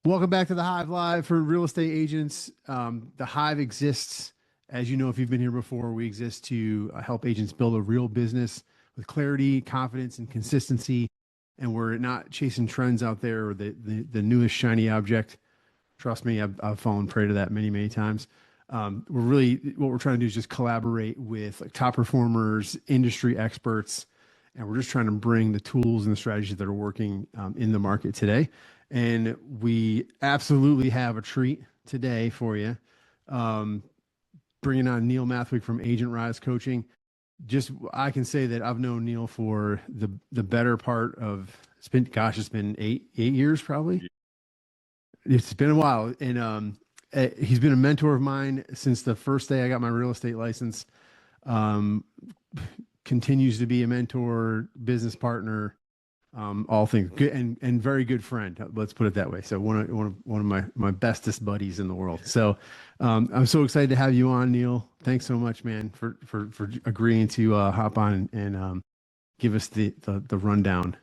Welcome back to the Hive Live for real estate agents. The Hive exists, as you know, if you've been here before, we exist to help agents build a real business with clarity, confidence, and consistency. And we're not chasing trends out there or the newest shiny object. Trust me, I've fallen prey to that many, many times. We're really, what we're trying to do is just collaborate with like top performers, industry experts, and we're just trying to bring the tools and the strategies that are working in the market today. And we absolutely have a treat today for you. Bringing on Neil Mathweg from Agent Rise Coaching. Just I can say that I've known Neil for the better part of it's been eight years probably. It's been a while, and he's been a mentor of mine since the first day I got my real estate license. Continues to be a mentor, business partner, all things good and very good friend. Let's put it that way. So one of my bestest buddies in the world. So I'm so excited to have you on, Neil. Thanks so much, man, for agreeing to hop on and give us the rundown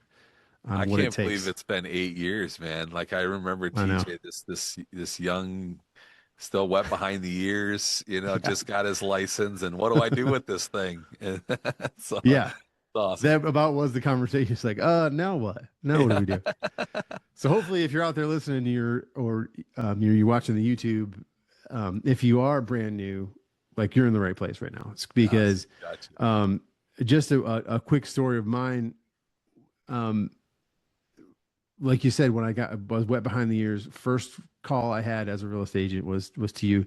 on what it takes. I can't believe it's been 8 years, man. Like I remember TJ, this young, still wet behind the ears, just got his license, and what do I do with this thing? So Yeah. awesome. That about was the conversation. It's like, now what? Now what do we do? So hopefully, if you're out there listening to you're watching the YouTube, if you are brand new, like you're in the right place right now. It's because, Gotcha. Just a quick story of mine. Like you said, when I was wet behind the ears, first call I had as a real estate agent was to you.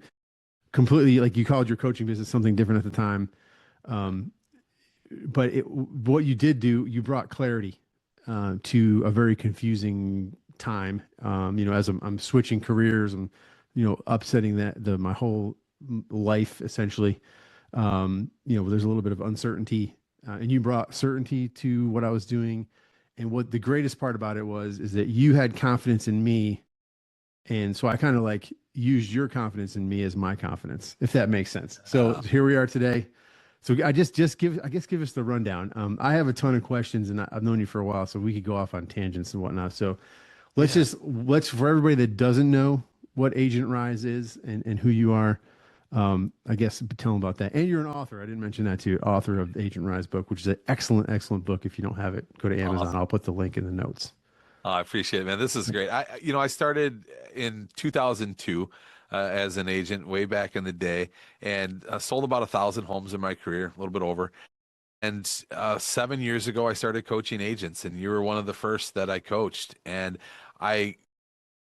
Completely, like you called your coaching business something different at the time. But what you did do, you brought clarity to a very confusing time. As I'm switching careers, I'm, upsetting my whole life essentially. There's a little bit of uncertainty, and you brought certainty to what I was doing. And what the greatest part about it is that you had confidence in me, and so I kind of like used your confidence in me as my confidence, if that makes sense. So here we are today. So I just give us the rundown. I have a ton of questions, and I've known you for a while, so we could go off on tangents and whatnot. So let's for everybody that doesn't know what Agent Rise is and who you are, I guess tell them about that. And you're an author. I didn't mention that too. Author of the Agent Rise book, which is an excellent book. If you don't have it, go to Amazon. Awesome. I'll put the link in the notes. Oh, I appreciate it, man. This is great. I started in 2002 as an agent way back in the day, and sold about 1,000 homes in my career, a little bit over. And 7 years ago, I started coaching agents, and you were one of the first that I coached. And I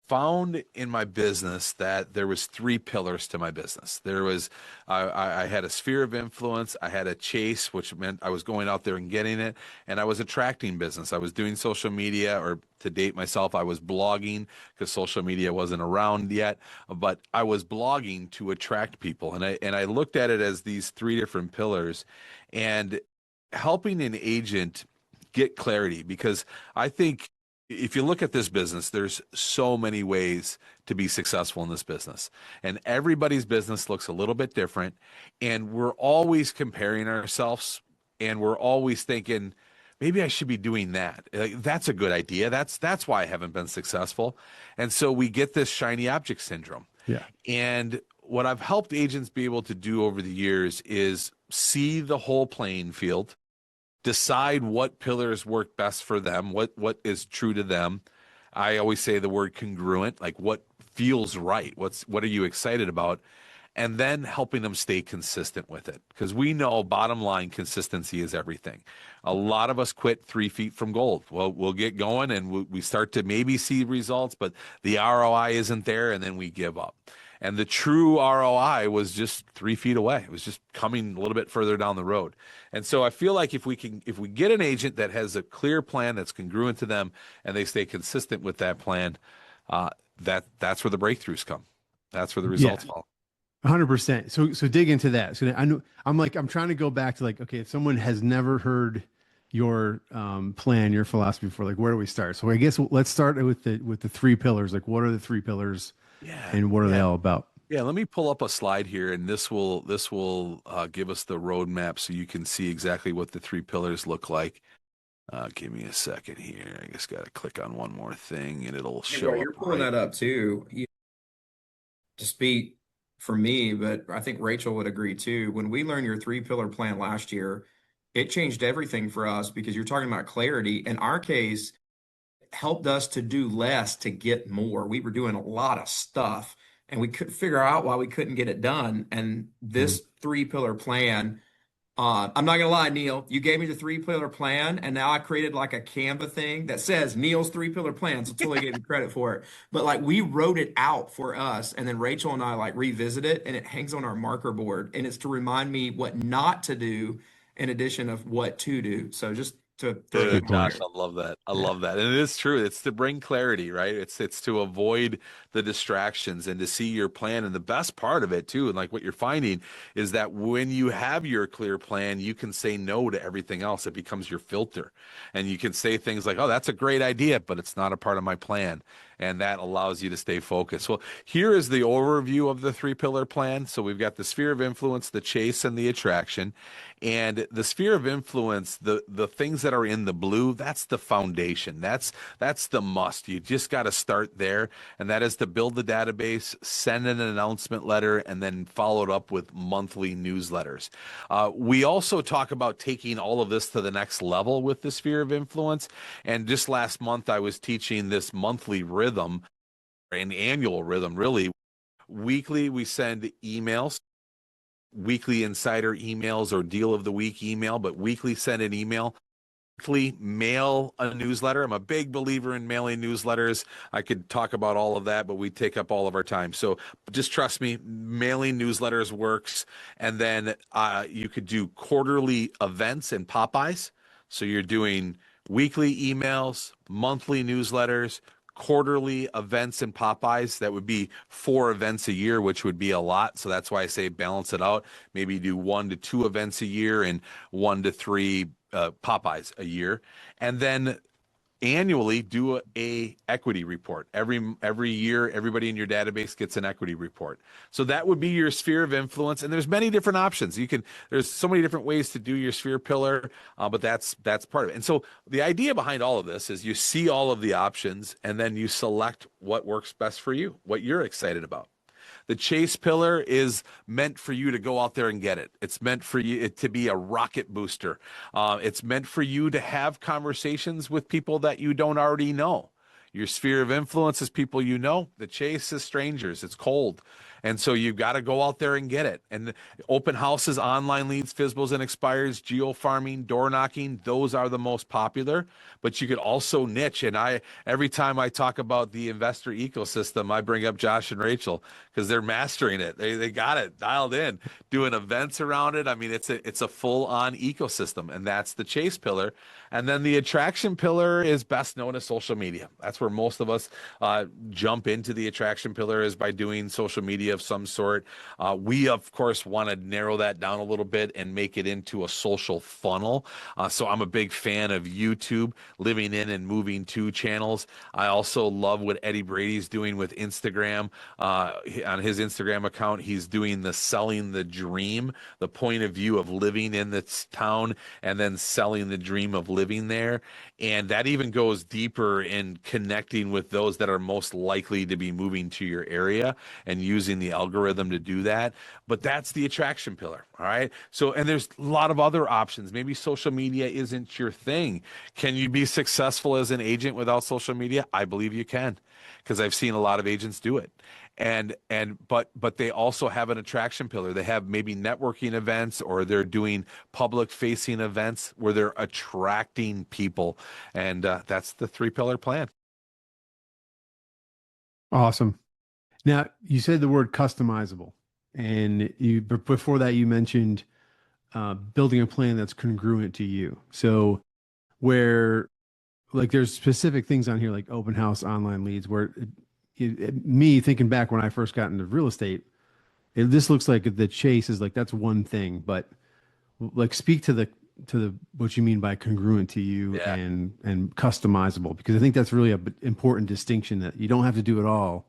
found in my business that there was three pillars to my business. There was, I had a sphere of influence, I had a chase, which meant I was going out there and getting it, and I was attracting business. I was doing social media, or to date myself, I was blogging because social media wasn't around yet, but I was blogging to attract people. And I looked at it as these three different pillars, and helping an agent get clarity, because I think if you look at this business, there's so many ways to be successful in this business, and everybody's business looks a little bit different. And we're always comparing ourselves, and we're always thinking, maybe I should be doing that. That's a good idea. That's why I haven't been successful. And so we get this shiny object syndrome. Yeah. And what I've helped agents be able to do over the years is see the whole playing field, decide what pillars work best for them, what is true to them. I always say the word congruent, like what feels right, what are you excited about, and then helping them stay consistent with it. Because we know, bottom line, consistency is everything. A lot of us quit 3 feet from gold. Well, we'll get going and we start to maybe see results, but the ROI isn't there, and then we give up. And the true ROI was just 3 feet away. It was just coming a little bit further down the road. And so I feel like if we get an agent that has a clear plan that's congruent to them, and they stay consistent with that plan, that's where the breakthroughs come. That's where the results fall. 100%. So dig into that. So I know I'm trying to go back to like, okay, if someone has never heard your plan, your philosophy before, like where do we start? So I guess let's start with the three pillars. Like what are the three pillars? Yeah. And what are they all about? Yeah, let me pull up a slide here, and this will give us the roadmap so you can see exactly what the three pillars look like. Give me a second here. I just got to click on one more thing and it'll Hey, while show up you're pulling right. that up too, to speak for me, but I think Rachel would agree too. When we learned your three pillar plan last year, it changed everything for us because you're talking about clarity. In our case, helped us to do less to get more. We were doing a lot of stuff and we couldn't figure out why we couldn't get it done. And Mm. this three pillar plan, I'm not gonna lie, Neil, you gave me the three pillar plan, and now I created like a Canva thing that says Neil's three pillar plan. So totally gave you credit for it. But like we wrote it out for us, and then Rachel and I like revisit it, and it hangs on our marker board, and it's to remind me what not to do in addition of what to do. So just to throw that Dude, Good in point. Josh, there. I love that. I Yeah. love that. And it is true. It's to bring clarity, right? It's to avoid the distractions and to see your plan. And the best part of it too, and like what you're finding is that when you have your clear plan, you can say no to everything else. It becomes your filter. And you can say things like, "Oh, that's a great idea, but it's not a part of my plan." And that allows you to stay focused. Well, here is the overview of the three pillar plan. So we've got the sphere of influence, the chase, and the attraction. And the sphere of influence, the things that are in the blue, that's the foundation. That's the must. You just got to start there, and that is to build the database, send an announcement letter, and then follow it up with monthly newsletters. We also talk about taking all of this to the next level with the sphere of influence. And just last month, I was teaching this monthly rhythm, an annual rhythm, really. Weekly, we send emails, weekly insider emails or deal of the week email, but weekly send an email. Weekly mail a newsletter. I'm a big believer in mailing newsletters. I could talk about all of that, but we take up all of our time. So just trust me, mailing newsletters works. And then you could do quarterly events and Popeyes. So you're doing weekly emails, monthly newsletters, quarterly events and Popeyes. That would be 4 events a year, which would be a lot. So that's why I say balance it out. Maybe do 1 to 2 events a year and 1 to 3 Popeyes a year, and then annually do a equity report. Every year, everybody in your database gets an equity report. So that would be your sphere of influence. And there's many different options. There's so many different ways to do your sphere pillar, but that's part of it. And so the idea behind all of this is you see all of the options, and then you select what works best for you, what you're excited about. The chase pillar is meant for you to go out there and get it. It's meant for you to be a rocket booster. It's meant for you to have conversations with people that you don't already know. Your sphere of influence is people you know. The chase is strangers. It's cold. And so you've got to go out there and get it. And open houses, online leads, FISBOs and expires, geo farming, door knocking, those are the most popular. But you could also niche. And every time I talk about the investor ecosystem, I bring up Josh and Rachel because they're mastering it. They got it dialed in, doing events around it. I mean, it's a full on ecosystem, and that's the chase pillar. And then the attraction pillar is best known as social media. That's where most of us jump into the attraction pillar is by doing social media of some sort. We, of course, want to narrow that down a little bit and make it into a social funnel. So I'm a big fan of YouTube, living in and moving to channels. I also love what Eddie Brady's doing with Instagram. On his Instagram account, he's doing the selling the dream, the point of view of living in this town and then selling the dream of living there. And that even goes deeper in connecting with those that are most likely to be moving to your area and using the algorithm to do that. But that's the attraction pillar. All right. So, and there's a lot of other options. Maybe social media isn't your thing. Can you be successful as an agent without social media? I believe you can, because I've seen a lot of agents do it. But they also have an attraction pillar. They have maybe networking events, or they're doing public facing events where they're attracting people. And that's the three pillar plan. Awesome. Now, you said the word customizable, and but before that, you mentioned building a plan that's congruent to you. So, where like there's specific things on here like open house, online leads, where me thinking back when I first got into real estate, this looks like the chase is like that's one thing, but like speak to the what you mean by congruent to you Yeah, and customizable, because I think that's really a important distinction that you don't have to do it all.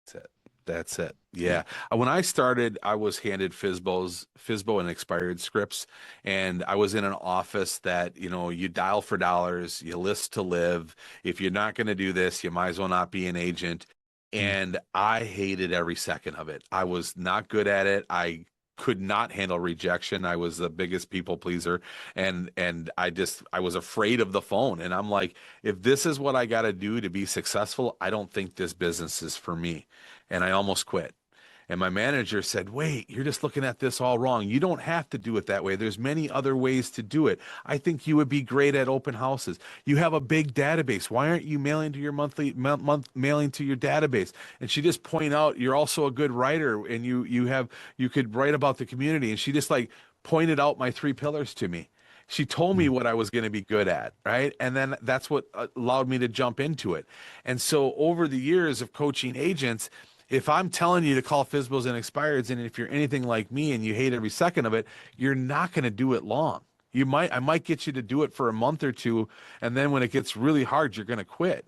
that's it. That's it. Yeah. When I started, I was handed FSBO and expired scripts. And I was in an office that, you dial for dollars, you list to live. If you're not going to do this, you might as well not be an agent. Mm. And I hated every second of it. I was not good at it. I could not handle rejection. I was the biggest people pleaser. And I was afraid of the phone. And I'm like, if this is what I got to do to be successful, I don't think this business is for me. And I almost quit. And my manager said, wait, you're just looking at this all wrong. You don't have to do it that way. There's many other ways to do it. I think you would be great at open houses. You have a big database. Why aren't you mailing to your mailing to your database? And she just point out, you're also a good writer and you could write about the community. And she just like pointed out my 3 pillars to me. She told me Mm. what I was going to be good at, right? And then that's what allowed me to jump into it. And so over the years of coaching agents, if I'm telling you to call FSBOs and expireds, and if you're anything like me and you hate every second of it, you're not going to do it long. I might get you to do it for a month or two, and then when it gets really hard, you're going to quit.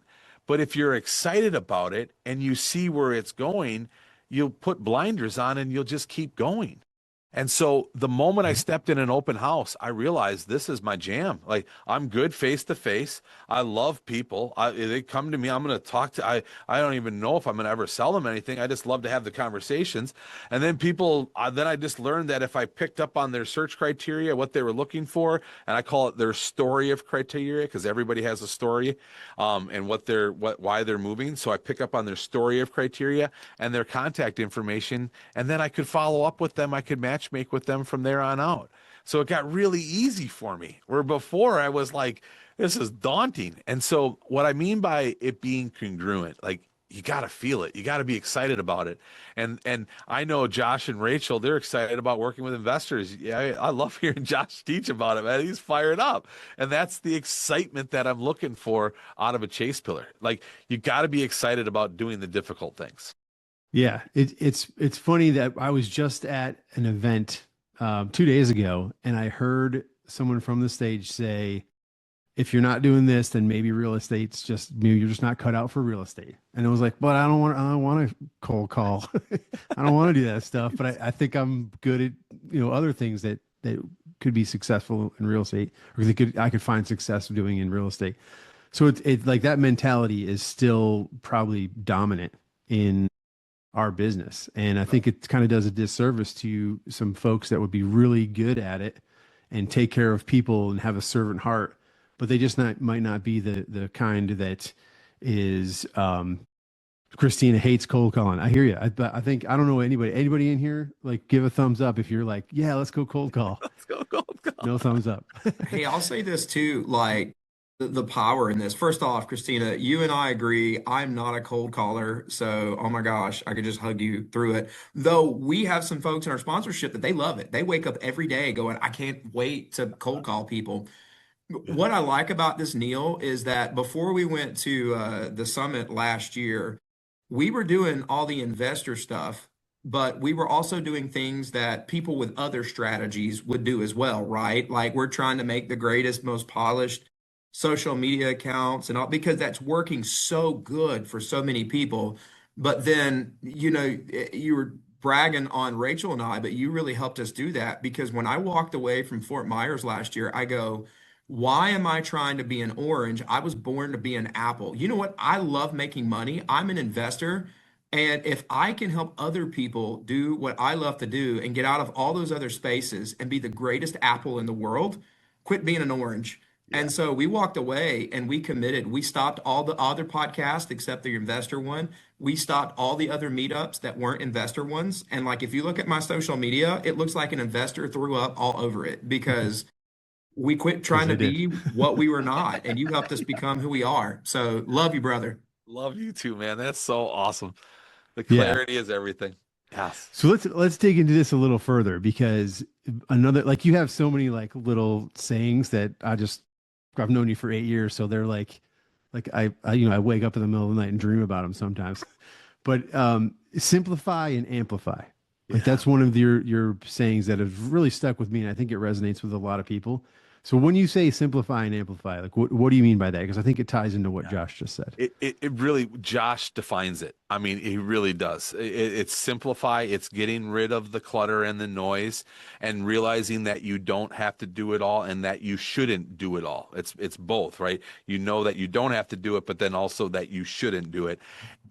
But if you're excited about it and you see where it's going, you'll put blinders on and you'll just keep going. And so the moment I stepped in an open house, I realized this is my jam. Like I'm good face to face. I love people. They come to me. I'm going to talk to, I don't even know if I'm going to ever sell them anything. I just love to have the conversations. And then then I just learned that if I picked up on their search criteria, what they were looking for, and I call it their story of criteria, because everybody has a story, and why they're moving. So I pick up on their story of criteria and their contact information. And then I could follow up with them. I could matchmake with them from there on out. So it got really easy for me, where before I was like, this is daunting. And so what I mean by it being congruent, like you got to feel it. You got to be excited about it. And I know Josh and Rachel, they're excited about working with investors. Yeah, I love hearing Josh teach about it, man. He's fired up. And that's the excitement that I'm looking for out of a chase pillar. Like you got to be excited about doing the difficult things. Yeah, it's funny that I was just at an event 2 days ago, and I heard someone from the stage say, "If you're not doing this, then maybe real estate's just maybe you're just not cut out for real estate." And it was like, "But I don't want to cold call. I don't want to do that stuff. But I think I'm good at other things that could be successful in real estate, or I could find success doing in real estate." So it's like that mentality is still probably dominant in our business. And I think it kind of does a disservice to some folks that would be really good at it and take care of people and have a servant heart, but they just might not be the kind that is, Christina hates cold calling. I hear you. I think, I don't know anybody in here, like give a thumbs up if you're like, yeah, let's go cold call. Let's go, go, go. No thumbs up. Hey, I'll say this too, like the power in this. First off, Christina, you and I agree. I'm not a cold caller. So, oh my gosh, I could just hug you through it. Though we have some folks in our sponsorship that they love it. They wake up every day going, I can't wait to cold call people. What I like about this, Neil, is that before we went to the summit last year, we were doing all the investor stuff, but we were also doing things that people with other strategies would do as well, right? Like we're trying to make the greatest, most polished social media accounts and all because that's working so good for so many people. But then, you were bragging on Rachel and I, but you really helped us do that because when I walked away from Fort Myers last year, I go, why am I trying to be an orange? I was born to be an apple. You know what? I love making money. I'm an investor. And if I can help other people do what I love to do and get out of all those other spaces and be the greatest apple in the world, quit being an orange. Yeah. And so we walked away and we committed. We stopped all the other podcasts except the investor one. We stopped all the other meetups that weren't investor ones. And like if you look at my social media, it looks like an investor threw up all over it because we quit trying to be what we were not. And you helped us become who we are. So love you, brother. Love you too, man. That's so awesome. The clarity is everything. Yes. So let's dig into this a little further because like you have so many like little sayings that I've known you for 8 years. So they're like I wake up in the middle of the night and dream about them sometimes, but simplify and amplify. Like that's one of your sayings that have really stuck with me. And I think it resonates with a lot of people. So when you say simplify and amplify, like what do you mean by that? Because I think it ties into what Josh just said. It really, Josh defines it. I mean, he really does. It's simplify, it's getting rid of the clutter and the noise and realizing that you don't have to do it all and that you shouldn't do it all. It's both, right? You know that you don't have to do it, but then also that you shouldn't do it.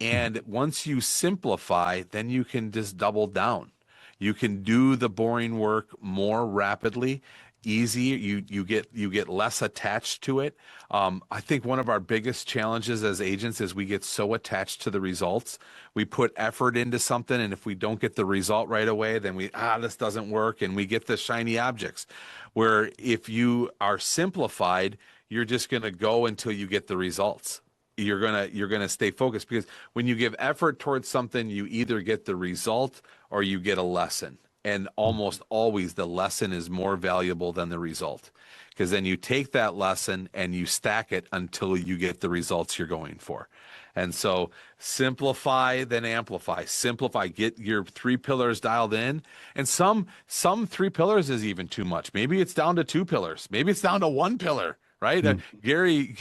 And once you simplify, then you can just double down. You can do the boring work more rapidly, easier. You get less attached to it. I think one of our biggest challenges as agents is we get so attached to the results. We put effort into something, and if we don't get the result right away, then this doesn't work, and we get the shiny objects. Where if you are simplified, you're just going to go until you get the results. You're gonna stay focused, because when you give effort towards something, you either get the result or you get a lesson. And almost always the lesson is more valuable than the result, because then you take that lesson and you stack it until you get the results you're going for. And so simplify, then amplify. Simplify, get your 3 pillars dialed in. And some 3 pillars is even too much. Maybe it's down to 2 pillars. Maybe it's down to 1 pillar. Right? Gary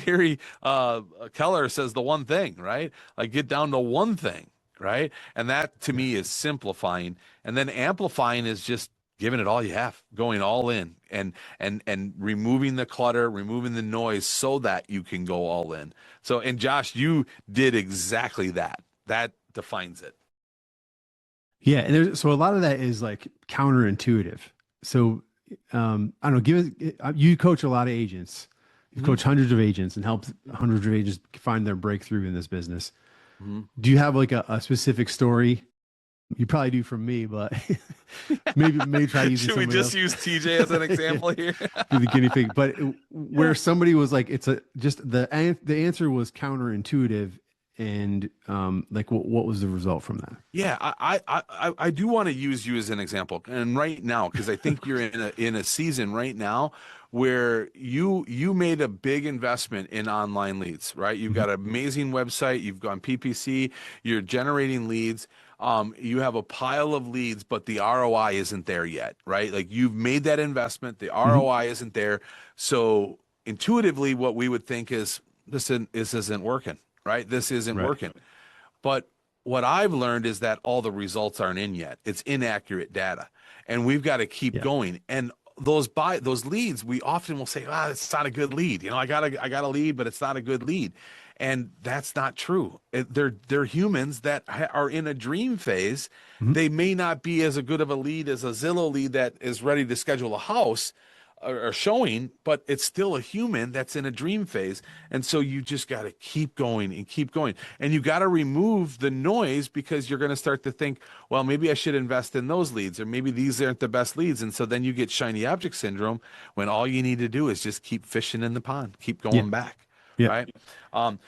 Keller says the one thing, right? Like, get down to one thing, right? And that to me is simplifying. And then amplifying is just giving it all you have, going all in, and removing the clutter, removing the noise so that you can go all in. So, and Josh, you did exactly that. That defines it. Yeah, and so a lot of that is like counterintuitive. So I don't know, you coach a lot of agents. You've coached hundreds of agents and helped hundreds of agents find their breakthrough in this business. Do you have like a specific story? You probably do from me, but maybe try using. Should we just use TJ as an example here? Be the guinea pig, but where somebody was like, the answer was counterintuitive, and like what was the result from that? Yeah, I do want to use you as an example, and right now, because I think you're in a season right now where you made a big investment in online leads, right? You've got an amazing website, you've gone PPC, you're generating leads, you have a pile of leads, but the ROI isn't there yet, right? Like, you've made that investment, the ROI isn't there. So intuitively, what we would think is this isn't working, right? This isn't working. But what I've learned is that all the results aren't in yet. It's inaccurate data, and we've got to keep going. And those leads, we often will say, it's not a good lead. You know, I got a lead, but it's not a good lead. And that's not true. They're humans that are in a dream phase. They may not be as good of a lead as a Zillow lead that is ready to schedule a house or showing, but it's still a human that's in a dream phase. And so you just got to keep going and keep going. And you got to remove the noise, because you're going to start to think, well, maybe I should invest in those leads, or maybe these aren't the best leads. And so then you get shiny object syndrome, when all you need to do is just keep fishing in the pond, keep going back. Right.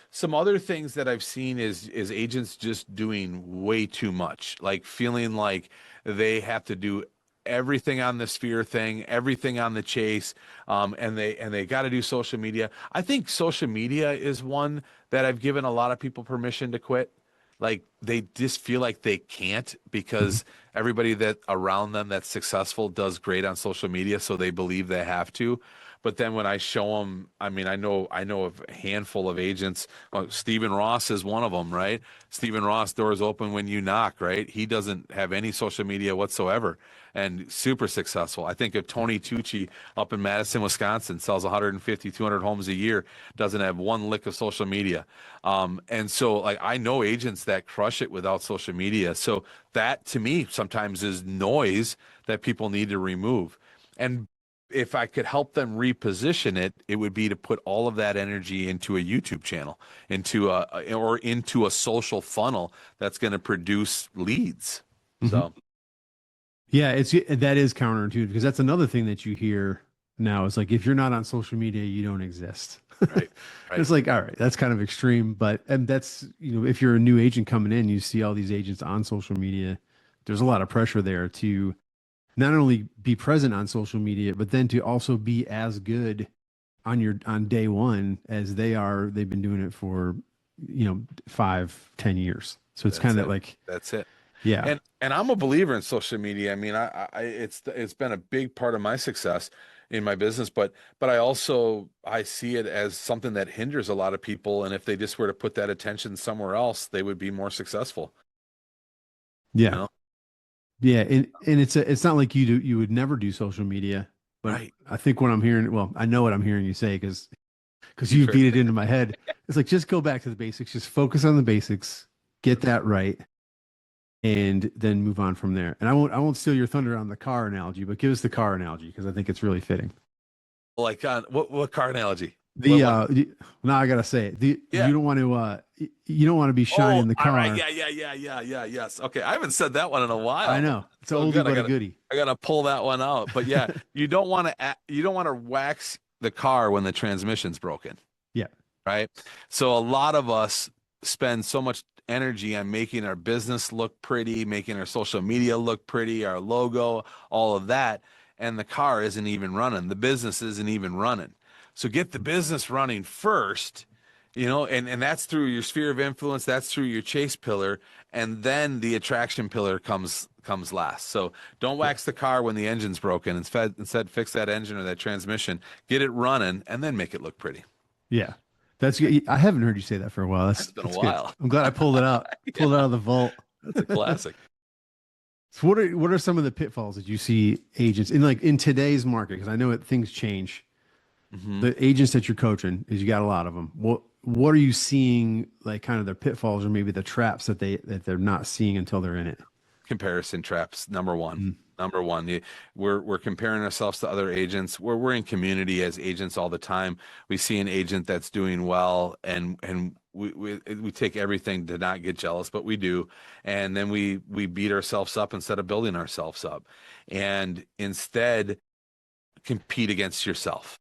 Some other things that I've seen is agents just doing way too much, like feeling like they have to do everything on the sphere thing, everything on the chase, and they got to do social media. I think social media is one that I've given a lot of people permission to quit. Like, they just feel like they can't, because everybody that around them that's successful does great on social media, so they believe they have to. But then when I show them, I mean, I know of a handful of agents. Stephen Ross is one of them, right? Stephen Ross, doors open when you knock, right? He doesn't have any social media whatsoever, and super successful. I think of Tony Tucci up in Madison, Wisconsin, sells 150, 200 homes a year, doesn't have one lick of social media. And so, like, I know agents that crush it without social media. So that, to me, sometimes is noise that people need to remove. And if I could help them reposition it, it would be to put all of that energy into a YouTube channel, into a social funnel that's going to produce leads. So, yeah, that is counterintuitive, because that's another thing that you hear now. Is like, if you're not on social media, you don't exist. Right. It's like, all right, that's kind of extreme, and that's, if you're a new agent coming in, you see all these agents on social media. There's a lot of pressure there to not only be present on social media, but then to also be as good on day one as they are. They've been doing it for 5-10 years. So it's kind of like, that's it. Yeah. And I'm a believer in social media. I mean, it's been a big part of my success. in my business, but I see it as something that hinders a lot of people. And if they just were to put that attention somewhere else, they would be more successful. You Yeah. know? Yeah. And it's not like you would never do social media, but Right. I think what I'm hearing, well, I know what I'm hearing you say because You've you heard beat it into my head. It's like, just go back to the basics, just focus on the basics, get that right, and then move on from there. And I won't steal your thunder on the car analogy, but give us the car analogy because I think it's really fitting. like what car analogy? The now I gotta say it. Yeah. You don't want to be Oh, shining the all right. car. Yeah. Yes. Okay. I haven't said that one in a I while. know it's an So oldie good. but a goodie. I gotta pull that one out. But yeah, you don't want to wax the car when the transmission's broken, Yeah, right? So a lot of us spend so much energy on making our business look pretty, making our social media look pretty, our logo, all of that, and the car isn't even running. The business isn't even running. So get the business running first, and that's through your sphere of influence, that's through your chase pillar, and then the attraction pillar comes last. So don't yeah, wax the car when the engine's broken. Instead fix that engine or that transmission, get it running, and then make it look pretty. yeah. That's good. I haven't heard you say that for a while. It's been a That's good. while. I'm glad I pulled it out. Yeah, Pulled it out of the vault. that's a classic. So what are some of the pitfalls that you see agents in today's market? Because I know things change. Hmm. The agents that you're coaching, is you got a lot of them. What are you seeing, like kind of their pitfalls or maybe the traps that they're not seeing until they're in it? Comparison traps, number one. Mm. Number one, we're comparing ourselves to other agents. We're in community as agents all the time. We see an agent that's doing well, and we take everything to not get jealous, but we do, and then we beat ourselves up instead of building ourselves up, and instead compete against yourself.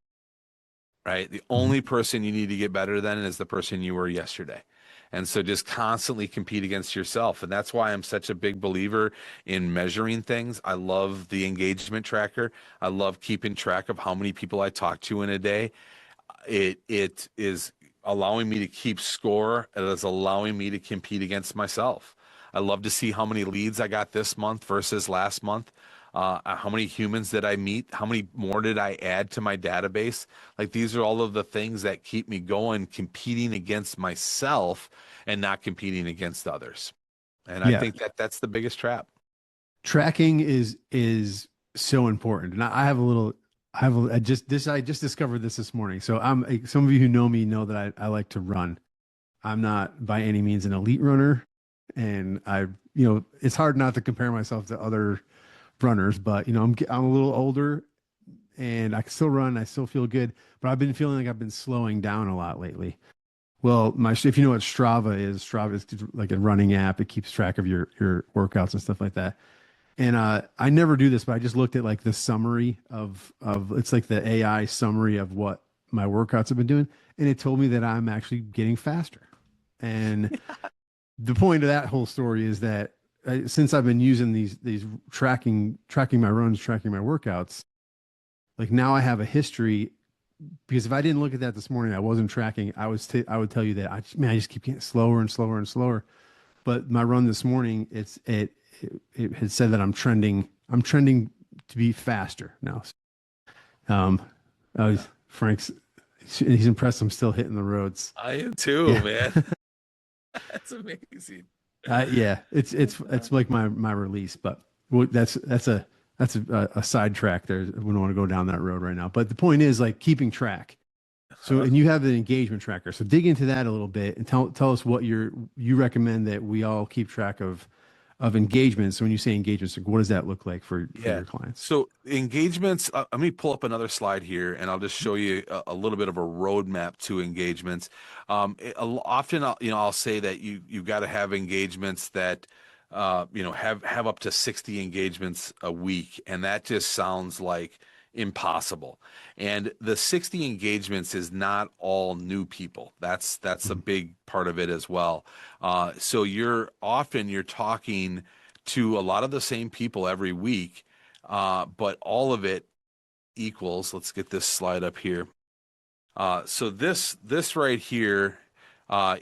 Right? The Mhm. only person you need to get better than is the person you were yesterday. And so just constantly compete against yourself. And that's why I'm such a big believer in measuring things. I love the engagement tracker. I love keeping track of how many people I talk to in a day. It is allowing me to keep score. It is allowing me to compete against myself. I love to see how many leads I got this month versus last month. How many humans did I meet? How many more did I add to my database? Like these are all of the things that keep me going, competing against myself and not competing against others. And I Yeah, think that that's the biggest trap. tracking is so important. And I have a little, I have a, I just discovered this morning. So some of you who know me know that I like to run. I'm not by any means an elite runner, and it's hard not to compare myself to other runners. But I'm a little older, and I can still run. I still feel good, but I've been feeling like I've been slowing down a lot lately. Well, if you know what Strava is like a running app. It keeps track of your workouts and stuff like that. And I never do this, but I just looked at like the summary of it's like the AI summary of what my workouts have been doing, and it told me that I'm actually getting faster. And the point of that whole story is that since I've been using these tracking my runs, tracking my workouts, like now I have a history. Because if I didn't look at that this morning, I wasn't tracking. I would tell you that I just keep getting slower and slower and slower. But my run this morning, it had said that I'm trending. I'm trending to be faster now. Um, Yeah. Frank's he's impressed. I'm still hitting the roads. I am too, Yeah, man. That's amazing. yeah. It's like my release, but that's a sidetrack. There, we don't want to go down that road right now. But the point is like keeping track. So, Huh? and you have an engagement tracker. So dig into that a little bit and tell us what you recommend that we all keep track of engagements. So when you say engagements, like what does that look like for Yeah. your clients? So engagements, let me pull up another slide here and I'll just show you a little bit of a roadmap to engagements. Often, I'll say that you've got to have engagements that, have up to 60 engagements a week. And that just sounds like impossible. And the 60 engagements is not all new people. That's a Mhm. big part of it as well. So you're talking to a lot of the same people every week, but all of it equals. Let's get this slide up here. So this right here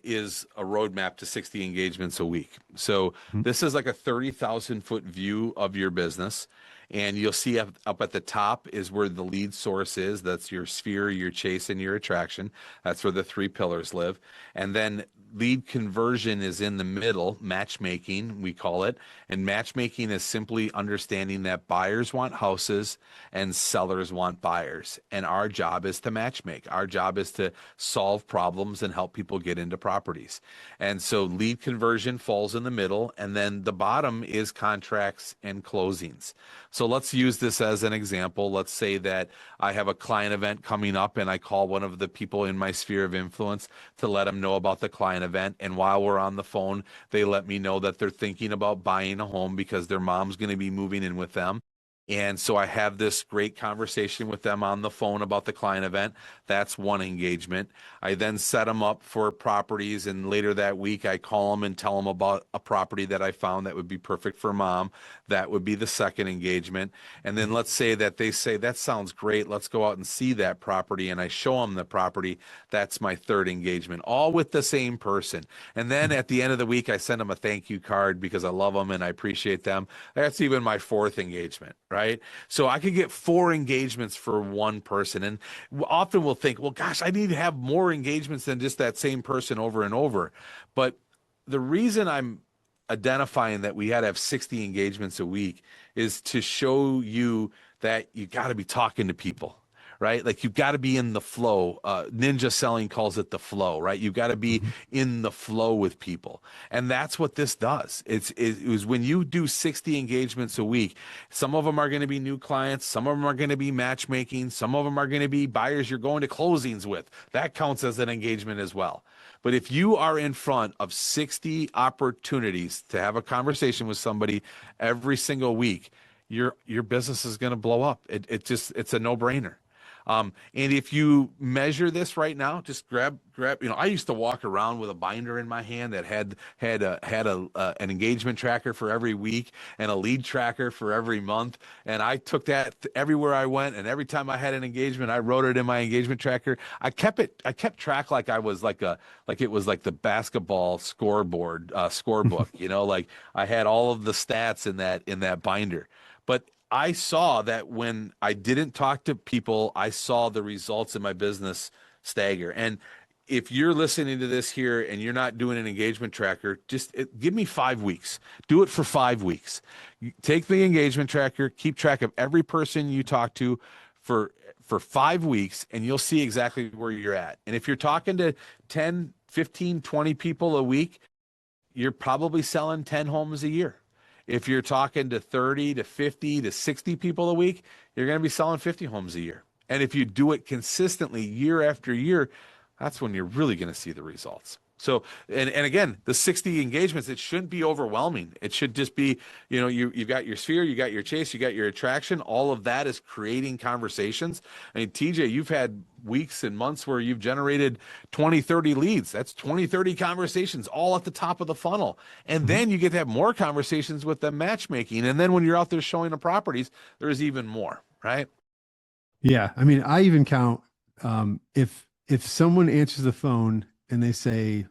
is a roadmap to 60 engagements a week. So this is like a 30,000-foot view of your business. And you'll see up at the top is where the lead source is. That's your sphere, your chase, and your attraction. That's where the 3 pillars live. And then lead conversion is in the middle, matchmaking, we call it. And matchmaking is simply understanding that buyers want houses and sellers want buyers. And our job is to matchmake. Our job is to solve problems and help people get into properties. And so lead conversion falls in the middle. And then the bottom is contracts and closings. So let's use this as an example. Let's say that I have a client event coming up and I call one of the people in my sphere of influence to let them know about the client event. And while we're on the phone, they let me know that they're thinking about buying a home because their mom's going to be moving in with them. And so I have this great conversation with them on the phone about the client event. That's one engagement. I then set them up for properties, and later that week I call them and tell them about a property that I found that would be perfect for mom. That would be the second engagement. And then let's say that they say, that sounds great, let's go out and see that property, and I show them the property. That's my third engagement, all with the same person. And then at the end of the week, I send them a thank you card because I love them and I appreciate them. That's even my fourth engagement. Right? So I could get 4 engagements for one person. And often we'll think, well, gosh, I need to have more engagements than just that same person over and over. But the reason I'm identifying that we had to have 60 engagements a week is to show you that you got to be talking to people. Right? Like you've got to be in the flow. Ninja selling calls it the flow, right? You've got to be in the flow with people. And that's what this does. It was when you do 60 engagements a week, some of them are going to be new clients. Some of them are going to be matchmaking. Some of them are going to be buyers you're going to closings with. That counts as an engagement as well. But if you are in front of 60 opportunities to have a conversation with somebody every single week, your business is going to blow up. It's a no-brainer. And if you measure this right now, just grab, I used to walk around with a binder in my hand that had an engagement tracker for every week and a lead tracker for every month. And I took that everywhere I went. And every time I had an engagement, I wrote it in my engagement tracker. I kept track like I was like it was like the basketball scoreboard, scorebook, like I had all of the stats in that binder. But I saw that when I didn't talk to people, I saw the results in my business stagger. And if you're listening to this here and you're not doing an engagement tracker, give me 5 weeks. Do it for 5 weeks. Take the engagement tracker, keep track of every person you talk to for 5 weeks, and you'll see exactly where you're at. And if you're talking to 10, 15, 20 people a week, you're probably selling 10 homes a year. If you're talking to 30 to 50 to 60 people a week, you're going to be selling 50 homes a year. And if you do it consistently year after year, that's when you're really going to see the results. So, and again, the 60 engagements, it shouldn't be overwhelming. It should just be, you've got your sphere, you got your chase, you got your attraction. All of that is creating conversations. I mean, TJ, you've had weeks and months where you've generated 20, 30 leads. That's 20, 30 conversations all at the top of the funnel. And then you get to have more conversations with them matchmaking. And then when you're out there showing the properties, there's even more, right? Yeah. I mean, I even count, if someone answers the phone and they say,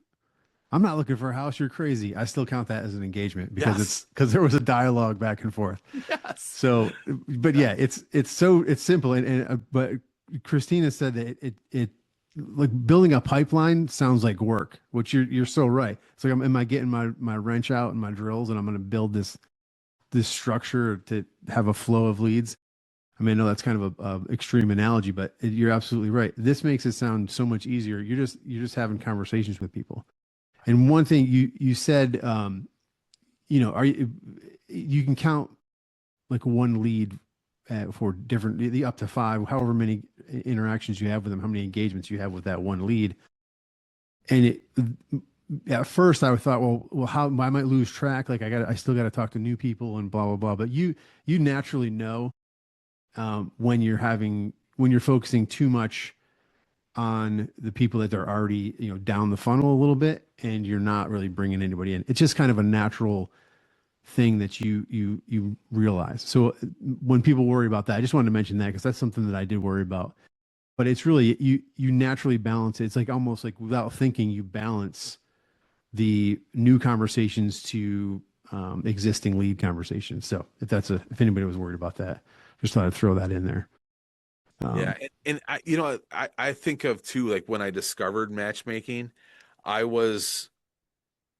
I'm not looking for a house, you're crazy, I still count that as an engagement because because there was a dialogue back and forth. Yes. So, but yeah, it's simple. But Christina said that it like building a pipeline sounds like work, which you're so right. It's like, am I getting my wrench out and my drills and I'm going to build this structure to have a flow of leads? I mean, I know that's kind of a extreme analogy, but you're absolutely right. This makes it sound so much easier. You're just having conversations with people. And one thing you said, you can count like one lead for the up to 5, however many interactions you have with them, how many engagements you have with that one lead. And at first I thought, well, how I might lose track. Like I still got to talk to new people and blah, blah, blah. But you naturally know when you're focusing too much on the people that they're already, down the funnel a little bit, and you're not really bringing anybody in. It's just kind of a natural thing that you realize. So when people worry about that, I just wanted to mention that because that's something that I did worry about. but it's really you naturally balance it. It's like almost like without thinking, you balance the new conversations to existing lead conversations. So if anybody was worried about that, just thought I'd throw that in there. Yeah, and I think of too, like when I discovered matchmaking, I was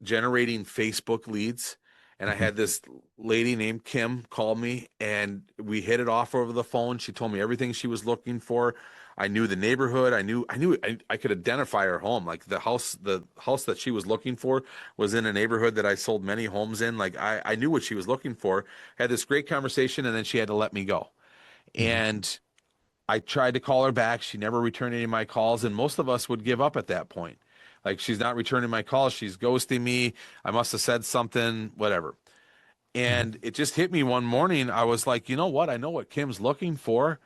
generating Facebook leads, and I Mhm. had this lady named Kim call me, and we hit it off over the phone. She told me everything she was looking for. I knew the neighborhood. I could identify her home. Like the house that she was looking for was in a neighborhood that I sold many homes in. Like I knew what she was looking for. Had this great conversation, and then she had to let me go. Mhm. And I tried to call her back. She never returned any of my calls, and most of us would give up at that point. Like, she's not returning my calls. She's ghosting me. I must have said something, whatever. Mhm. And it just hit me one morning. I was like, you know what? I know what Kim's looking for.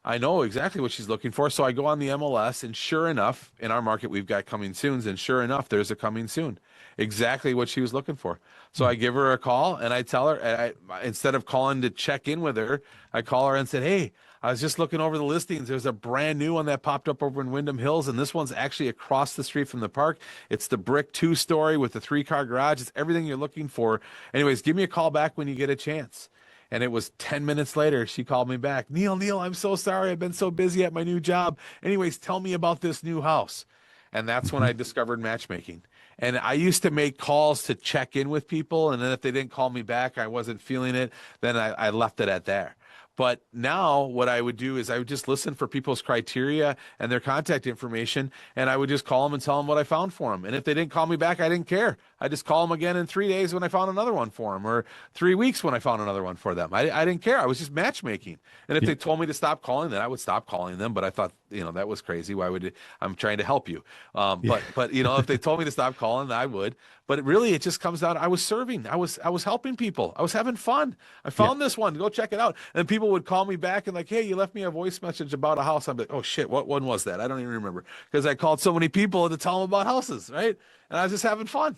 I know exactly what she's looking for. So I go on the MLS, and sure enough, in our market, we've got coming soons. And sure enough, there's a coming soon. Exactly what she was looking for. So I give her a call, and I tell her, instead of calling to check in with her, I call her and said, hey, I was just looking over the listings. There's a brand new one that popped up over in Wyndham Hills, and this one's actually across the street from the park. It's the brick 2-story with the 3-car garage. It's everything you're looking for. Anyways, give me a call back when you get a chance. And it was 10 minutes later, she called me back. Neil, I'm so sorry. I've been so busy at my new job. Anyways, tell me about this new house. And that's when Mhm. I discovered matchmaking. And I used to make calls to check in with people. And then if they didn't call me back, I wasn't feeling it, then I left it at there. But now what I would do is I would just listen for people's criteria and their contact information, and I would just call them and tell them what I found for them. And if they didn't call me back, I didn't care. I just call them again in 3 days when I found another one for them, or 3 weeks when I found another one for them. I didn't care. I was just matchmaking. And if Yeah. they told me to stop calling, then I would stop calling them. But I thought, that was crazy. Why would I'm trying to help you? Yeah. But if they told me to stop calling, I would. But it just comes down. I was serving. I was helping people. I was having fun. I Yeah. found this one. Go check it out. And people would call me back and like, hey, you left me a voice message about a house. I'm like, oh shit, what one was that? I don't even remember, because I called so many people to tell them about houses, right? And I was just having fun.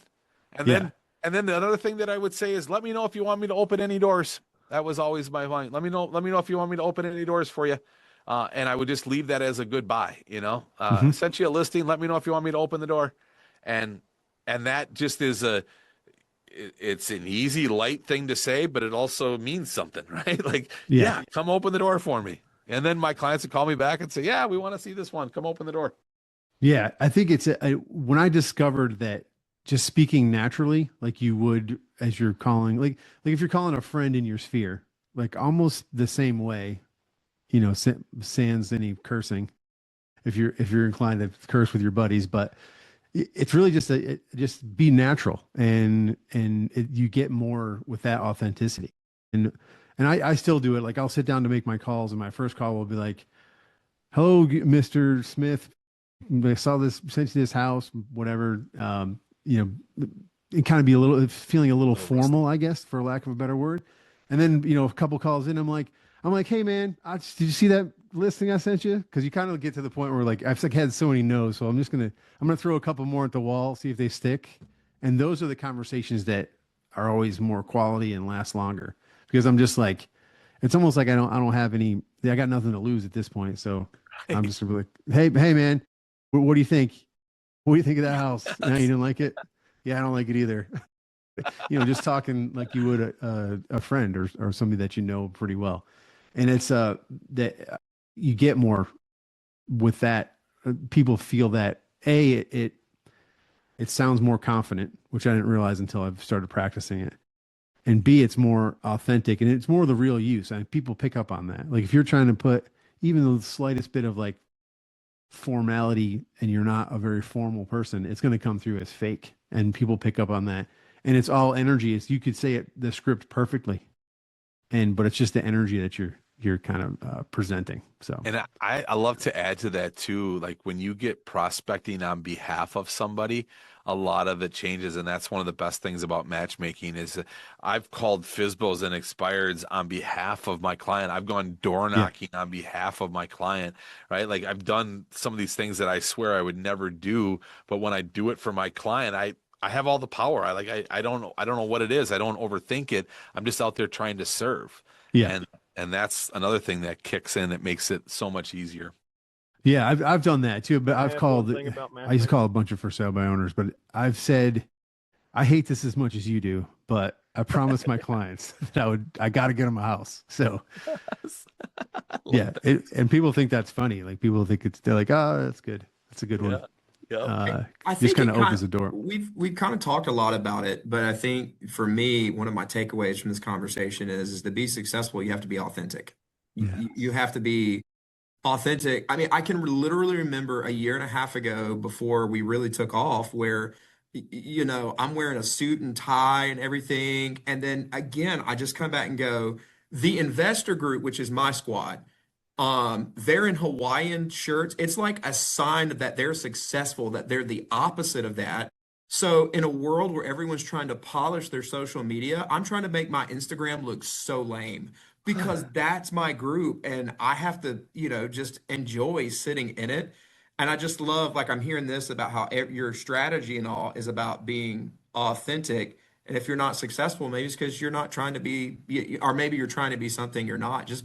And Yeah. then another thing that I would say is, let me know if you want me to open any doors. That was always my line. Let me know if you want me to open any doors for you. And I would just leave that as a goodbye. Mhm. Sent you a listing. Let me know if you want me to open the door. And that just is it's an easy, light thing to say, but it also means something, right? Like, Yeah. yeah, come open the door for me. And then my clients would call me back and say, yeah, we want to see this one. Come open the door. Yeah. I think when I discovered that just speaking naturally, like you would as you're calling, like if you're calling a friend in your sphere, like almost the same way, sans any cursing, if you're inclined to curse with your buddies, but it's really just be natural, and you get more with that authenticity. And I still do it. Like I'll sit down to make my calls, and my first call will be like, hello, Mr. Smith. I saw this, sent you this house, whatever. It kind of be feeling a little A little rusty. formal, I guess, for lack of a better word. And then, a couple calls in, I'm like, hey man, did you see that listing I sent you? Because you kind of get to the point where like I've like had so many no's, so I'm gonna throw a couple more at the wall, see if they stick. And those are the conversations that are always more quality and last longer, because I'm just like, it's almost like I don't have any, I got nothing to lose at this point. So I'm just gonna be like, hey man, what do you think? What do you think of that house? No, you didn't like it? Yeah, I don't like it either. Just talking like you would a friend or somebody that you know pretty well. And it's that you get more with that. People feel that it sounds more confident, which I didn't realize until I've started practicing it. And B, it's more authentic, and it's more the real use. And people pick up on that. Like if you're trying to put even the slightest bit of like formality, and you're not a very formal person, it's going to come through as fake, and people pick up on that. And it's all energy. You could say the script perfectly, but it's just the energy that you're kind of presenting. So And I love to add to that too. Like when you get prospecting on behalf of somebody, a lot of it changes. And that's one of the best things about matchmaking is I've called FISBOs and expireds on behalf of my client. I've gone door yeah, knocking on behalf of my client, right? Like I've done some of these things that I swear I would never do, but when I do it for my client, I have all the power. I don't know what it is. I don't overthink it. I'm just out there trying to serve. yeah. And and that's another thing that kicks in that makes it so much easier. Yeah, I've done that too, but I I've have one called, thing about I used to call matchmaking. a bunch of for sale by owners, but I've said, I hate this as much as you do, but I promised my clients that I got to get them a house. So I love yeah, that. and people think that's funny. Like people think they're like, oh, that's good. That's a good one. Yeah. Yep. Uh, I just think kind it of kind opens the door. we've kind of talked a lot about it, but I think for me, one of my takeaways from this conversation is to be successful, you have to be authentic. Yeah. You have to be authentic. I mean, I can literally remember a year and a half ago before we really took off where I'm wearing a suit and tie and everything. And then again, I just come back and go, the investor group, which is my squad, they're in Hawaiian shirts. It's like a sign that they're successful, that they're the opposite of that. So in a world where everyone's trying to polish their social media, I'm trying to make my Instagram look so lame because that's my group and I have to, just enjoy sitting in it. And I just love, like, I'm hearing this about how your strategy and all is about being authentic. And if you're not successful, maybe it's because you're not trying to be, or maybe you're trying to be something you're not. Just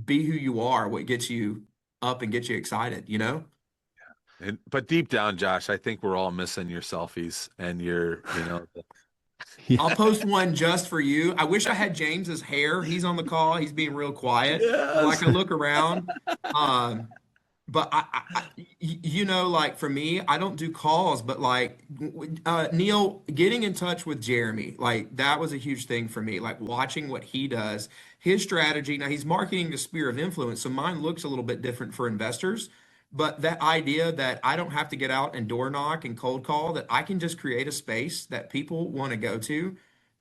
be who you are, what gets you up and gets you excited, you know? But deep down, Josh, I think we're all missing your selfies and your, I'll Yeah. post one just for you. I wish I had James's hair. He's on the call. He's being real quiet. But like yes. I look around, um, but like for me, I don't do calls, but like Neil, getting in touch with Jeremy, like that was a huge thing for me. Like watching what he does, his strategy. Now he's marketing the sphere of influence, so mine looks a little bit different for investors. But that idea that I don't have to get out and door knock and cold call, that I can just create a space that people want to go to.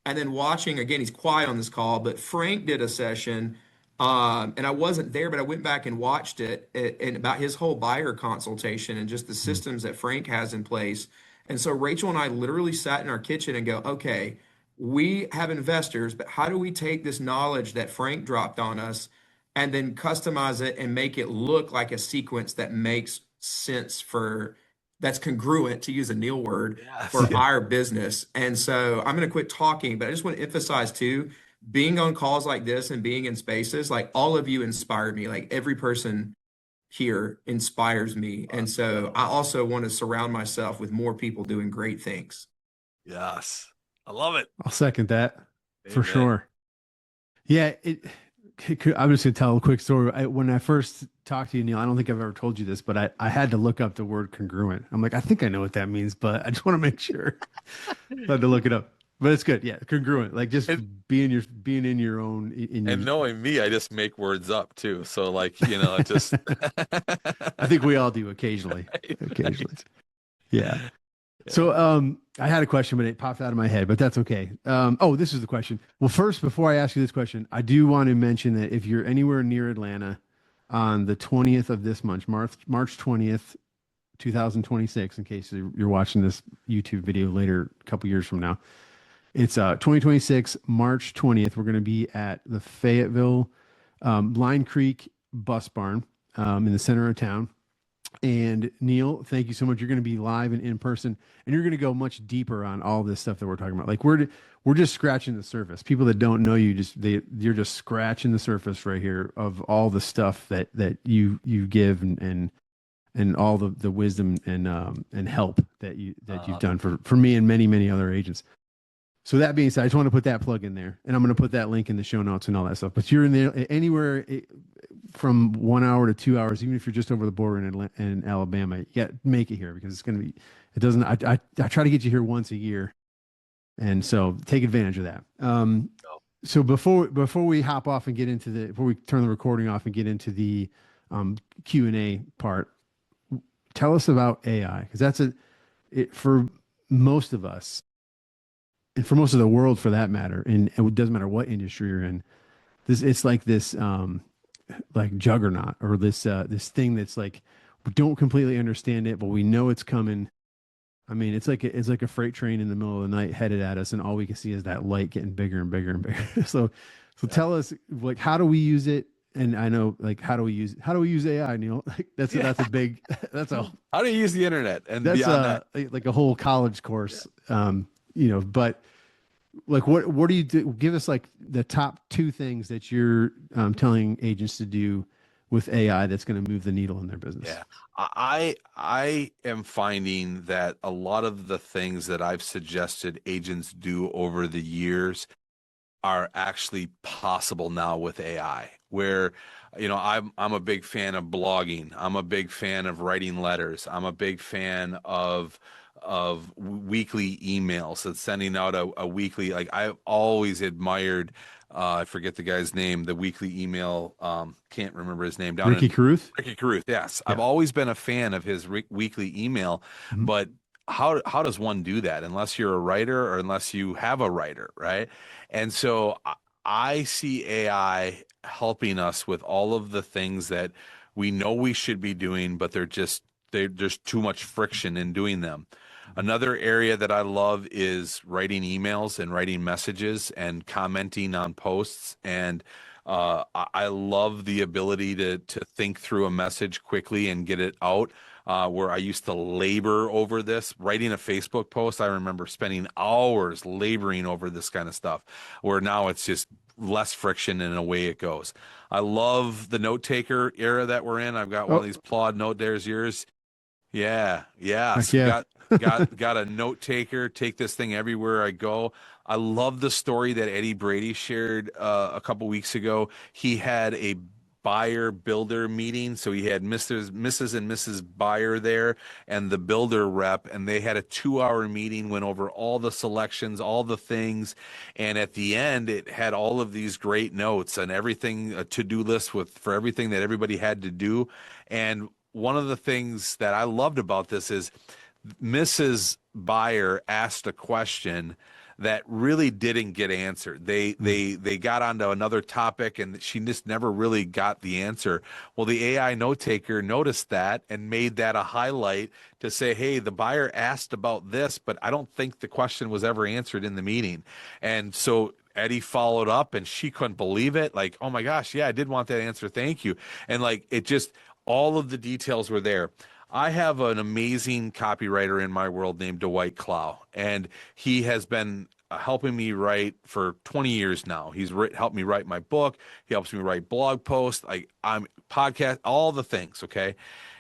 And then watching, again, he's quiet on this call, but Frank did a session and I wasn't there, but I went back and watched it and about his whole buyer consultation and just the systems that Frank has in place. And so Rachel and I literally sat in our kitchen and go, okay, we have investors, but how do we take this knowledge that Frank dropped on us and then customize it and make it look like a sequence that makes sense that's congruent, to use a Neil word, Yes. for our business. And so I'm going to quit talking, but I just want to emphasize too, being on calls like this and being in spaces, like all of you inspired me. Like every person here inspires me. And so I also want to surround myself with more people doing great things. Yes. I love it. I'll second that for Amen. sure. Yeah, I'm just gonna tell a quick story. When I first talked to you, Neil, I don't think I've ever told you this, but I had to look up the word congruent. I'm like, I think I know what that means, but I just want to make sure. I had to look it up, but it's good. Yeah, congruent, like just And, being in your own in your. and knowing me, I just make words up too. So like, it just I think we all do occasionally. Occasionally, yeah. So I had a question, but it popped out of my head, but that's okay. Oh, this is the question. Well, first, before I ask you this question, I do want to mention that if you're anywhere near Atlanta on the 20th of this month, March 20th, 2026, in case you're watching this YouTube video later, a couple years from now, it's 2026, March 20th. We're going to be at the Fayetteville Line Creek Bus Barn in the center of town. And Neil, thank you so much. You're going to be live and in person, and you're going to go much deeper on all this stuff that we're talking about. Like we're just scratching the surface. People that don't know you, you're just scratching the surface right here of all the stuff that you give and all the wisdom and help that you've done for me and many other agents. So that being said, I just want to put that plug in there, and I'm going to put that link in the show notes and all that stuff. But you're in there anywhere from 1 hour to 2 hours, even if you're just over the border in Alabama, you got make it here because it's going to be. It doesn't. I try to get you here once a year, and so take advantage of that. So before we hop off and get into before we turn the recording off and get into the Q&A part, tell us about AI because that's for most of us. And for most of the world, for that matter, and it doesn't matter what industry you're in, it's like this like juggernaut or this thing that's like we don't completely understand it, but we know it's coming. I mean, it's like a freight train in the middle of the night headed at us, and all we can see is that light getting bigger and bigger and bigger. So tell us, like, how do we use it? And I know, like, how do we use AI, Neil? Like, that's a big how do you use the internet and that's beyond that? like a whole college course. But like what do you do? Give us like the top two things that you're telling agents to do with AI that's going to move the needle in their business? Yeah. I am finding that a lot of the things that I've suggested agents do over the years are actually possible now with AI, where, I'm a big fan of blogging. I'm a big fan of writing letters. I'm a big fan of weekly emails and sending out a weekly, like I've always admired, I forget the guy's name, the weekly email, can't remember his name, down Ricky in Caruth? Ricky Caruth. Yes. I've Yeah. always been a fan of his weekly email, Mhm. but how does one do that unless you're a writer or unless you have a writer, right? And so I see AI helping us with all of the things that we know we should be doing, but there's too much friction in doing them. Another area that I love is writing emails and writing messages and commenting on posts. And I love the ability to think through a message quickly and get it out. Where I used to labor over this, writing a Facebook post, I remember spending hours laboring over this kind of stuff, where now it's just less friction and away it goes. I love the note taker era that we're in. I've got one of Oh, these Plod Note. There's yours. Yeah, heck yes. yeah. Got a note taker. Take this thing everywhere I go. I love the story that Eddie Brady shared a couple weeks ago. He had a buyer builder meeting, so he had Mrs. and Mrs. Buyer there and the builder rep, and they had a 2-hour meeting, went over all the selections, all the things, and at the end it had all of these great notes and everything, a to-do list for everything that everybody had to do. And one of the things that I loved about this is Mrs. Buyer asked a question that really didn't get answered. They got onto another topic and she just never really got the answer. Well, the AI note taker noticed that and made that a highlight to say, hey, the buyer asked about this, but I don't think the question was ever answered in the meeting. And so Eddie followed up and she couldn't believe it. Like, oh my gosh, yeah, I did want that answer. Thank you. And like it just all of the details were there. I have an amazing copywriter in my world named Dwight Clow, and he has been helping me write for 20 years now. He's helped me write my book. He helps me write blog posts, I'm podcast, all the things. Okay.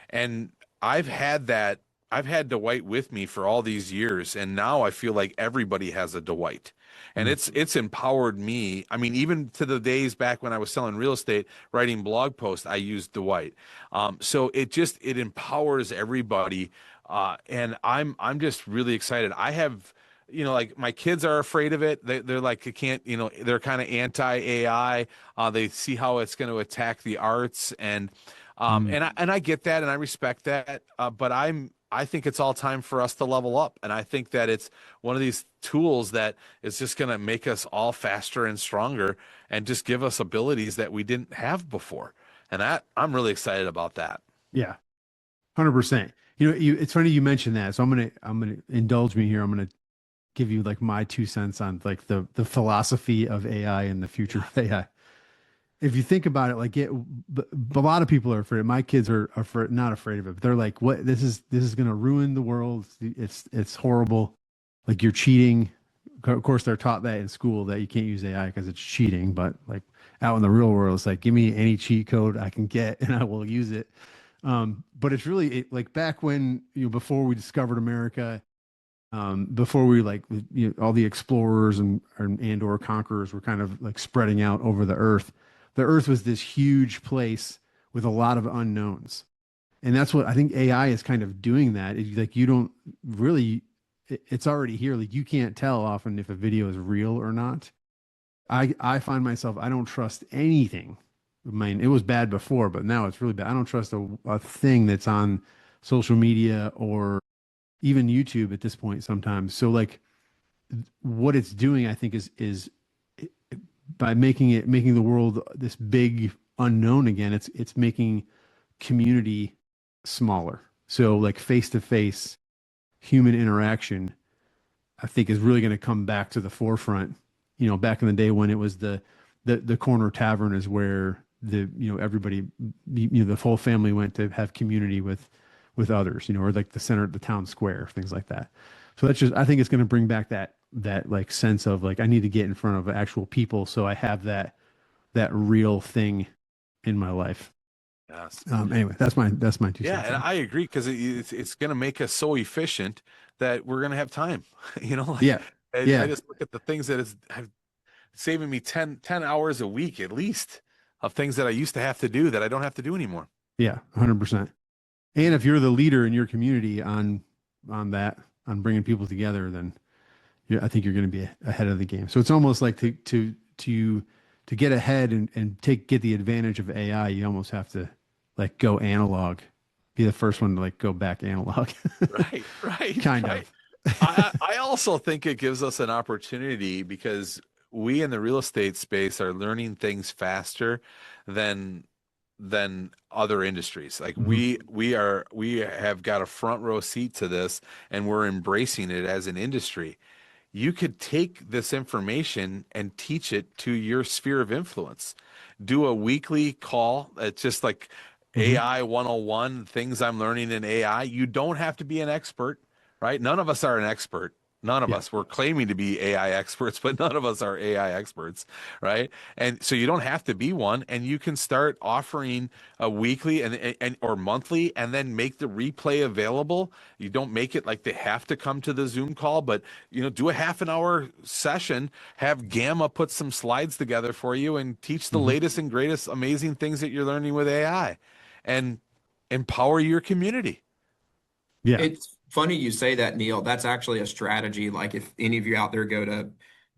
And I've had that. I've had Dwight with me for all these years, and now I feel like everybody has a Dwight, and Mm. it's empowered me. I mean, even to the days back when I was selling real estate, writing blog posts, I used Dwight. So it empowers everybody, and I'm just really excited. I have. Like my kids are afraid of it. They're like, they can't, they're kind of anti AI. They see how it's going to attack the arts, Mm. and I get that and I respect that. But I think it's all time for us to level up. And I think that it's one of these tools that is just going to make us all faster and stronger and just give us abilities that we didn't have before. And I'm really excited about that. Yeah, 100%. It's funny you mentioned that. So I'm gonna indulge me here. I'm gonna give you like my 2 cents on like the philosophy of AI and the future of AI. If you think about it, like a lot of people are afraid. My kids are afraid, not afraid of it. But they're like, "What? This is going to ruin the world. It's horrible. Like you're cheating." Of course, they're taught that in school that you can't use AI because it's cheating. But like out in the real world, it's like, give me any cheat code I can get, and I will use it. But it's really like back when before we discovered America, before we like all the explorers and or conquerors were kind of like spreading out over the earth. The earth was this huge place with a lot of unknowns, and that's what I think AI is kind of doing. That like you don't really, it's already here. Like you can't tell often if a video is real or not. I find myself, I don't trust anything. I mean, it was bad before, but now it's really bad. I don't trust a thing that's on social media or even YouTube at this point sometimes. So like what it's doing, I think is by making the world this big unknown again, it's making community smaller. So like face to face human interaction, I think is really going to come back to the forefront. Back in the day when it was the corner tavern is where everybody, the whole family went to have community with others, or like the center of the town square, things like that. So I think it's going to bring back that like sense of like, I need to get in front of actual people. So I have that real thing in my life. Yes. Anyway, that's my 2 Yeah, cents and on it. I agree because it's going to make us so efficient that we're going to have time. Like Yeah. I Yeah. just look at the things that is saving me 10 hours a week at least of things that I used to have to do that I don't have to do anymore. Yeah. 100%. And if you're the leader in your community on that, on bringing people together, then I think you're going to be ahead of the game. So it's almost like to get ahead and get the advantage of AI, you almost have to like go analog, be the first one to like go back analog. Right, right, Kind right. of. I also think it gives us an opportunity because we in the real estate space are learning things faster than other industries. Like Mhm. we have got a front row seat to this and we're embracing it as an industry. You could take this information and teach it to your sphere of influence. Do a weekly call. It's just like Mhm. AI 101, things I'm learning in AI. You don't have to be an expert, right? None of us are an expert. None of Yeah. us. We're claiming to be AI experts, but none of us are AI experts, right? And so you don't have to be one, and you can start offering a weekly and or monthly, and then make the replay available. You don't make it like they have to come to the Zoom call, but do a half an hour session, have Gamma put some slides together for you and teach the Mhm. latest and greatest amazing things that you're learning with AI and empower your community. Yeah. It's funny you say that, Neil. That's actually a strategy. Like if any of you out there go to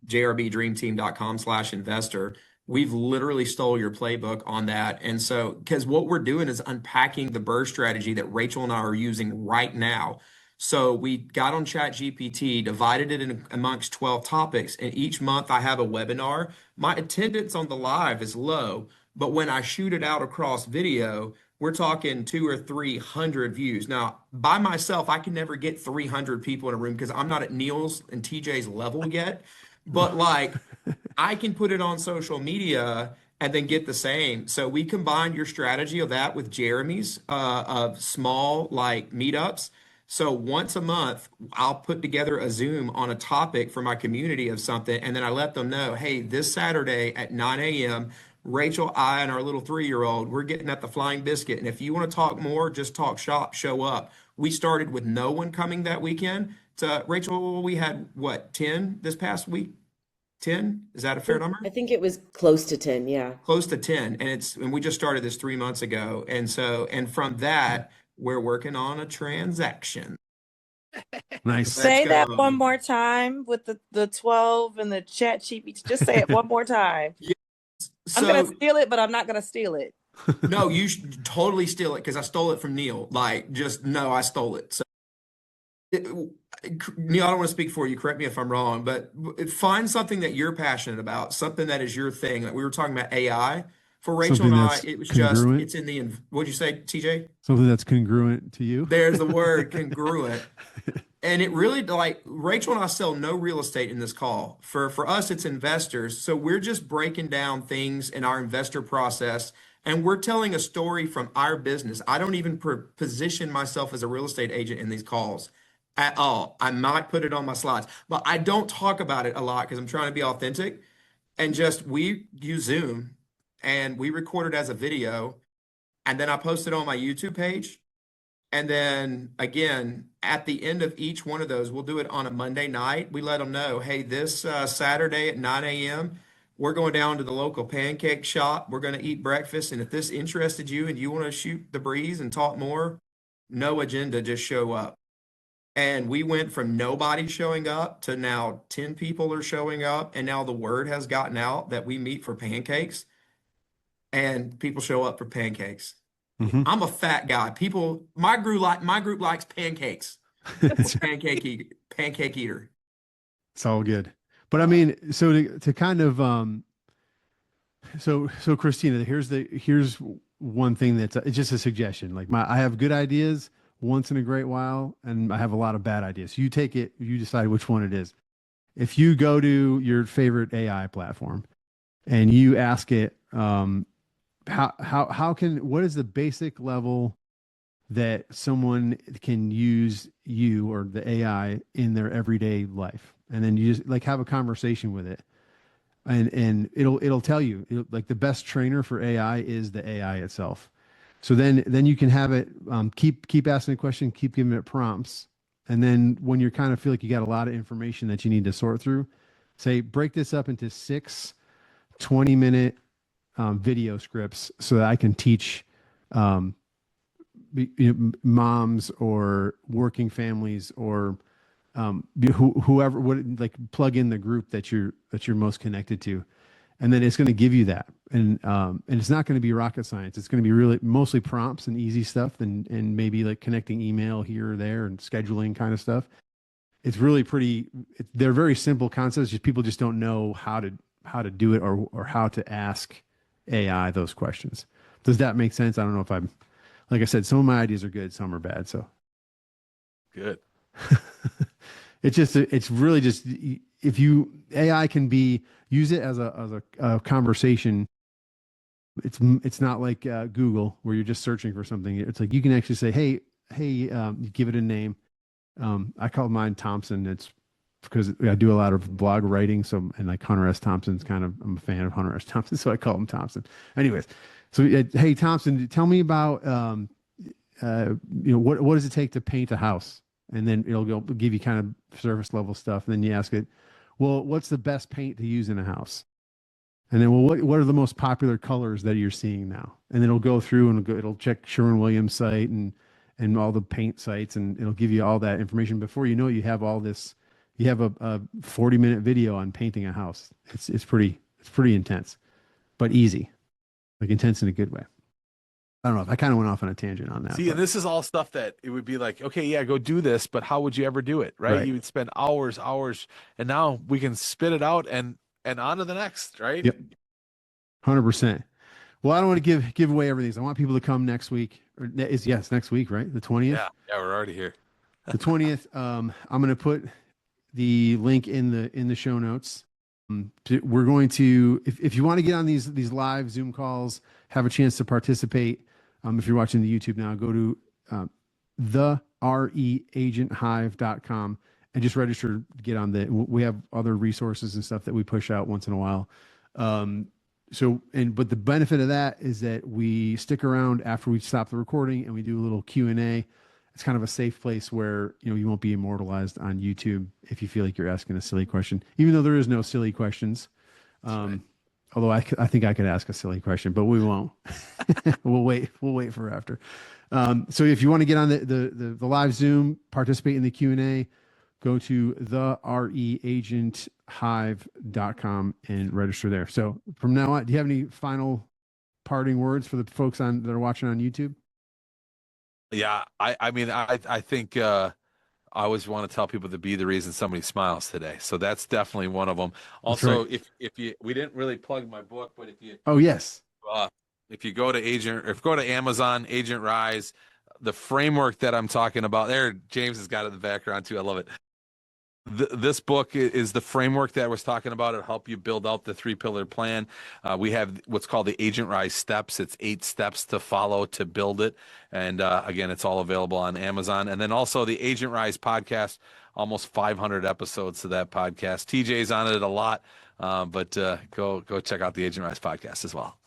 jrbdreamteam.com/investor, we've literally stole your playbook on that. And so, because what we're doing is unpacking the BRRRR strategy that Rachel and I are using right now. So we got on ChatGPT, divided it in amongst 12 topics, and each month I have a webinar. My attendance on the live is low, but when I shoot it out across video, we're talking 200 or 300 views. Now, by myself, I can never get 300 people in a room because I'm not at Neil's and TJ's level yet. But like, I can put it on social media and then get the same. So we combined your strategy of that with Jeremy's of small like meetups. So once a month, I'll put together a Zoom on a topic for my community of something, and then I let them know, hey, this Saturday at 9 a.m., Rachel, I, and our little 3-year-old, we're getting at the Flying Biscuit. And if you want to talk more, just talk shop, show up. We started with no one coming that weekend. To Rachel, we had what, 10 this past week? 10? Is that a fair number? I think it was close to 10, yeah. Close to 10. And we just started this 3 months ago. And from that, we're working on a transaction. Nice. Let's Say that one go. more time with the 12 and the chat GPT. Just say it one more time. Yeah. I'm gonna So steal it, but I'm not gonna steal it. no, you should totally steal it because I stole it from Neil. Like, just no, I stole it. So Neil, I don't want to speak for you. Correct me if I'm wrong, but find something that you're passionate about, something that is your thing. Like we were talking about AI for Rachel Something and I. that's It was just congruent. it's in the what'd you say, TJ? Something that's congruent to you. There's the word congruent. And it really like Rachel and I sell no real estate in this call. For us, it's investors. So we're just breaking down things in our investor process and we're telling a story from our business. I don't even position myself as a real estate agent in these calls at all. I might put it on my slides, but I don't talk about it a lot because I'm trying to be authentic. And just we use Zoom and we record it as a video and then I post it on my YouTube page. And then again, at the end of each one of those, we'll do it on a Monday night. We let them know, hey, this Saturday at 9 a.m., we're going down to the local pancake shop. We're going to eat breakfast. And if this interested you and you want to shoot the breeze and talk more, no agenda, just show up. And we went from nobody showing up to now 10 people are showing up. And now the word has gotten out that we meet for pancakes and people show up for pancakes. Mhm. I'm a fat guy. People, my group likes pancakes. Pancake eater. It's all good. But I mean, so to kind of so Christina, here's one thing that's it's just a suggestion. Like I have good ideas once in a great while, and I have a lot of bad ideas. You take it, you decide which one it is. If you go to your favorite AI platform and you ask it, what is the basic level that someone can use you or the AI in their everyday life, and then you just like have a conversation with it, and it'll tell you like the best trainer for AI is the AI itself. So then you can have it keep asking a question, keep giving it prompts. And then when you kind of feel like you got a lot of information that you need to sort through, say, break this up into 6 20-minute video scripts so that I can teach moms or working families or whoever would like plug in the group that you're most connected to. And then it's going to give you that. And it's not going to be rocket science. It's going to be really mostly prompts and easy stuff and maybe like connecting email here or there and scheduling kind of stuff. It's really they're very simple concepts. Just people just don't know how to do it or how to ask AI those questions. Does that make sense? I don't know if like I said, some of my ideas are good, some are bad. So Good. it's really just, if AI can use it as a conversation. It's not like Google where you're just searching for something. It's like you can actually say, hey, you give it a name. I call mine Thompson. It's because I do a lot of blog writing. And like Hunter S. Thompson's I'm a fan of Hunter S. Thompson, so I call him Thompson. Anyways, so hey Thompson, tell me about what does it take to paint a house? And then it'll give you kind of surface level stuff. And then you ask it, well, what's the best paint to use in a house? And then, well, what are the most popular colors that you're seeing now? And then it'll go through and it'll check Sherwin-Williams site and all the paint sites, and it'll give you all that information. Before you know it, you have all this. You have a 40-minute video on painting a house. It's pretty intense, but easy, like intense in a good way. I don't know. I kind of went off on a tangent on that. See, and this is all stuff that it would be like, okay, yeah, go do this, but how would you ever do it, right? You would spend hours, and now we can spit it out and on to the next, right? Yep, 100%. Well, I don't want to give away everything. So I want people to come next week. Next week, right? The 20th. Yeah, we're already here. The 20th. I'm going to put the link in the show notes. We're going to, if you want to get on these live Zoom calls, have a chance to participate. If you're watching the YouTube now, go to thereagenthive.com and just register to get on we have other resources and stuff that we push out once in a while. But the benefit of that is that we stick around after we stop the recording and we do a little Q&A. It's kind of a safe place where, you won't be immortalized on YouTube if you feel like you're asking a silly question, even though there is no silly questions. Right. Although I think I could ask a silly question, but we won't. We'll wait for after. So if you want to get on the live Zoom, participate in the Q&A, go to thereagenthive.com and register there. So from now on, do you have any final parting words for the folks that are watching on YouTube? Yeah, I mean, I think I always want to tell people to be the reason somebody smiles today. So that's definitely one of them. Also, right. if we didn't really plug my book, but if you if you go to Amazon, Agent Rise, the framework that I'm talking about there, James has got it in the background too. I love it. This book is the framework that I was talking about. It'll help you build out the 3-pillar plan. We have what's called the Agent Rise steps. It's 8 steps to follow to build it. And again, it's all available on Amazon. And then also the Agent Rise podcast, almost 500 episodes to that podcast. TJ's on it a lot, but go check out the Agent Rise podcast as well.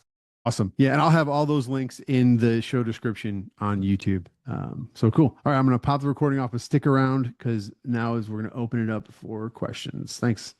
Awesome. Yeah. And I'll have all those links in the show description on YouTube. So cool. All right. I'm going to pop the recording off and stick around because now we're going to open it up for questions. Thanks.